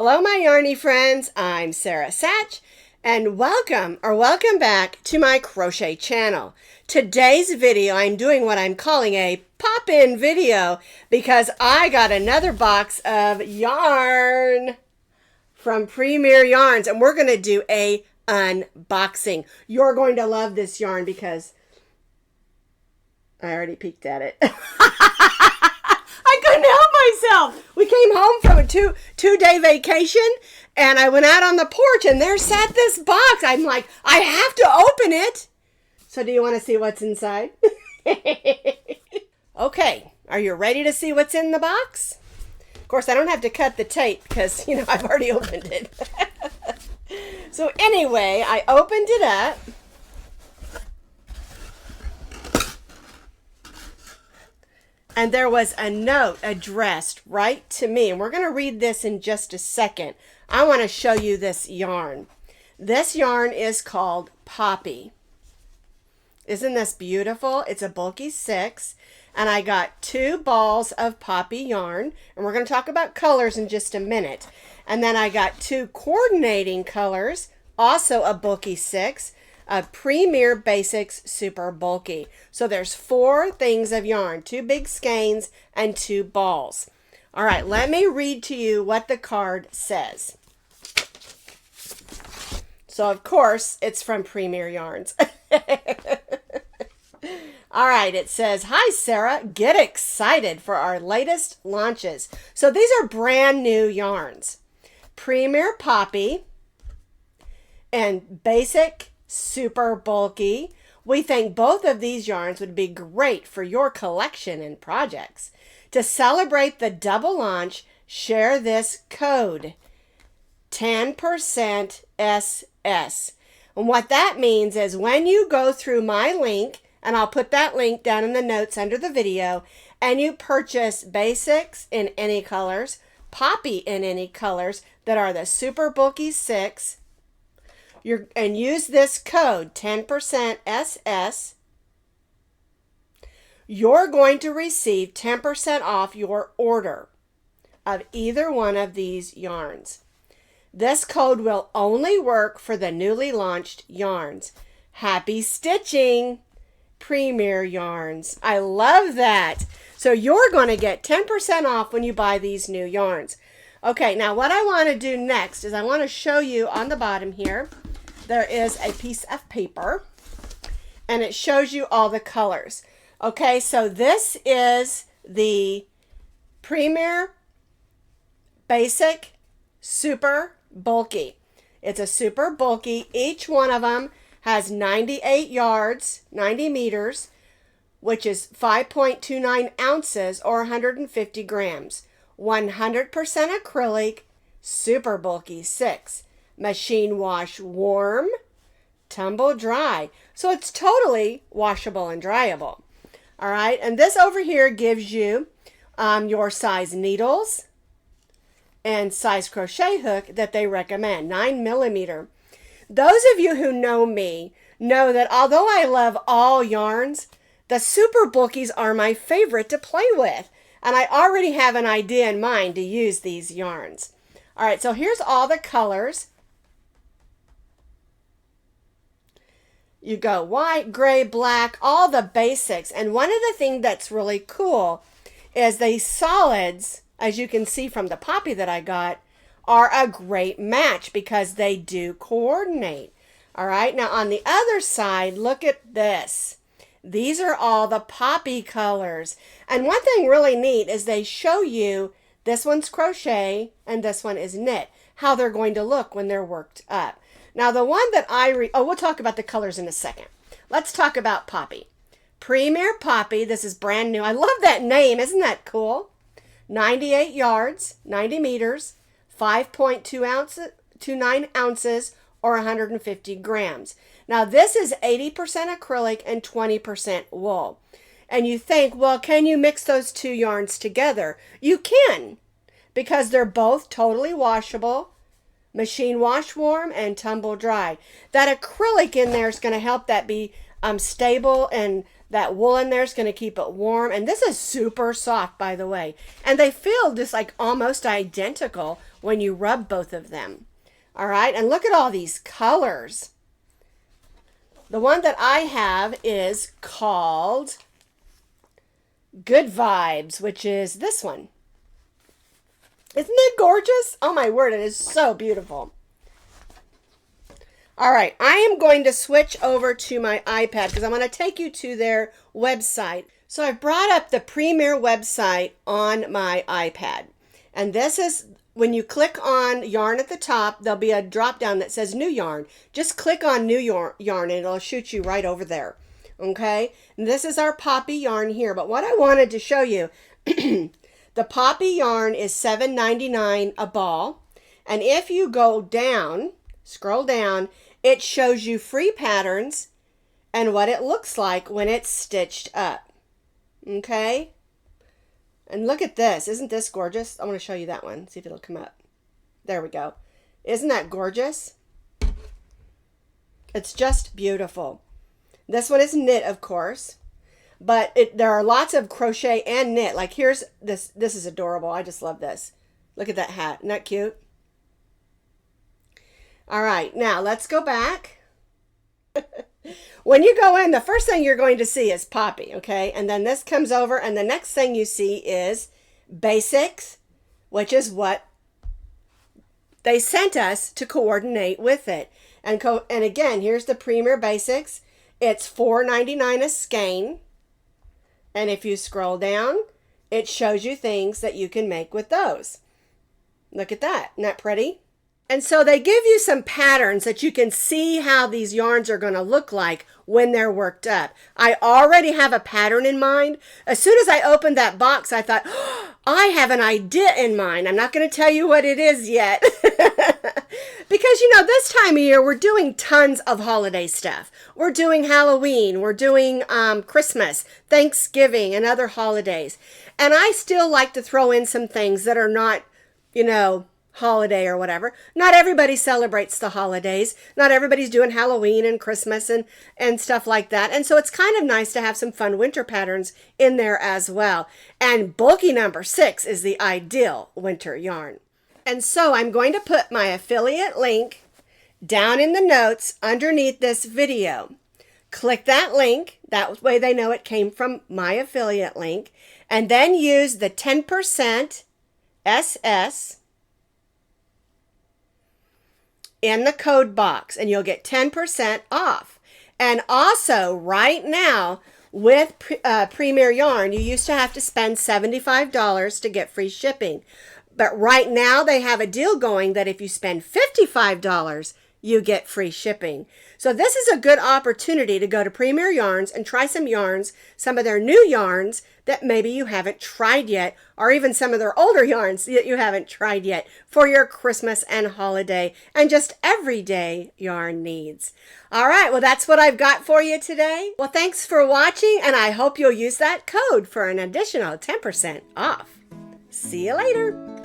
Hello, my yarny friends. I'm Sara Satch, and welcome back to my crochet channel. Today's video, I'm doing what I'm calling a pop-in video because I got another box of yarn from Premier Yarns, and we're going to do a unboxing. You're going to love this yarn because I already peeked at it. I couldn't help myself. We came home from a two-day vacation, and I went out on the porch, and there sat this box. I'm like, I have to open it. So do you want to see what's inside? Okay, are you ready to see what's in the box? Of course, I don't have to cut the tape because, you know, I've already opened it. So anyway, I opened it up. And there was a note addressed right to me. And we're going to read this in just a second. I want to show you this yarn. This yarn is called Poppy. Isn't this beautiful? It's a bulky 6. And I got 2 balls of Poppy yarn. And we're going to talk about colors in just a minute. And then I got 2 coordinating colors, also a bulky 6. A Premier BASIX Super Bulky. So there's 4 things of yarn, 2 big skeins and 2 balls. All right, let me read to you what the card says. So of course, it's from Premier Yarns. All right, it says, "Hi Sara, get excited for our latest launches." So these are brand new yarns. Premier Poppy and BASIX Super Bulky. We think both of these yarns would be great for your collection and projects. To celebrate the double launch, share this code, 10% SS. And what that means is when you go through my link, and I'll put that link down in the notes under the video, and you purchase BASIX in any colors, Poppy in any colors that are the Super Bulky 6, and use this code 10% SS, you're going to receive 10% off your order of either one of these yarns. This code will only work for the newly launched yarns. Happy stitching, Premier Yarns. I love that. So you're going to get 10% off when you buy these new yarns. Okay, now what I want to do next is I want to show you on the bottom here, there is a piece of paper, and it shows you all the colors. Okay, so this is the Premier BASIX Super Bulky. It's a super bulky. Each one of them has 98 yards, 90 meters, which is 5.29 ounces or 150 grams. 100% acrylic, super bulky 6. Machine wash warm, tumble dry. So it's totally washable and dryable. All right, and this over here gives you your size needles and size crochet hook that they recommend, 9mm. Those of you who know me know that although I love all yarns, the super bulkies are my favorite to play with. And I already have an idea in mind to use these yarns. All right, so here's all the colors. You go white, gray, black, all the basics. And one of the things that's really cool is these solids, as you can see from the Poppy that I got, are a great match because they do coordinate. All right, now on the other side, look at this. These are all the Poppy colors. And one thing really neat is they show you this one's crochet and this one is knit, how they're going to look when they're worked up. Now the one that we'll talk about the colors in a second. Let's talk about Poppy. Premier Poppy, this is brand new. I love that name, isn't that cool? 98 yards, 90 meters, 5.29 ounces or 150 grams. Now this is 80% acrylic and 20% wool. And you think, well, can you mix those 2 yarns together? You can, because they're both totally washable, machine wash warm and tumble dry. That acrylic in there is going to help that be stable, and that wool in there is going to keep it warm. And this is super soft, by the way. And they feel just like almost identical when you rub both of them. All right, and look at all these colors. The one that I have is called Good Vibes, which is this one. Isn't it gorgeous? Oh my word, it is so beautiful. All right, I am going to switch over to my iPad because I'm going to take you to their website. So I've brought up the Premier website on my iPad. And this is, when you click on yarn at the top, there'll be a drop down that says new yarn. Just click on new yarn and it'll shoot you right over there. Okay, and this is our poppy yarn here. But what I wanted to show you, the poppy yarn is $7.99 a ball. And if you go down, scroll down, it shows you free patterns and what it looks like when it's stitched up. Okay? And look at this. Isn't this gorgeous? I want to show you that one. See if it'll come up. There we go. Isn't that gorgeous? It's just beautiful. This one is knit, of course. But there are lots of crochet and knit. Like here's this. This is adorable. I just love this. Look at that hat. Isn't that cute? All right, now let's go back. When you go in, the first thing you're going to see is poppy, okay? And then this comes over, and the next thing you see is basics, which is what they sent us to coordinate with it. And again, here's the Premier Basics. It's $4.99 a skein. And if you scroll down, it shows you things that you can make with those. Look at that. Isn't that pretty? And so they give you some patterns that you can see how these yarns are going to look like when they're worked up. I already have a pattern in mind. As soon as I opened that box, I thought, oh, I have an idea in mind. I'm not going to tell you what it is yet. Because, you know, this time of year, we're doing tons of holiday stuff. We're doing Halloween. We're doing Christmas, Thanksgiving, and other holidays. And I still like to throw in some things that are not, you know, holiday or whatever. Not everybody celebrates the holidays. Not everybody's doing Halloween and Christmas and stuff like that. And so it's kind of nice to have some fun winter patterns in there as well. And bulky number 6 is the ideal winter yarn. And so I'm going to put my affiliate link down in the notes underneath this video. Click that link. That way they know it came from my affiliate link. And then use the 10% SS in the code box, and you'll get 10% off. And also, right now, with Premier Yarn, you used to have to spend $75 to get free shipping. But right now, they have a deal going that if you spend $55, you get free shipping. So this is a good opportunity to go to Premier Yarns and try some yarns, some of their new yarns that maybe you haven't tried yet, or even some of their older yarns that you haven't tried yet for your Christmas and holiday and just everyday yarn needs. All right, well, that's what I've got for you today. Well, thanks for watching, and I hope you'll use that code for an additional 10% off. See you later.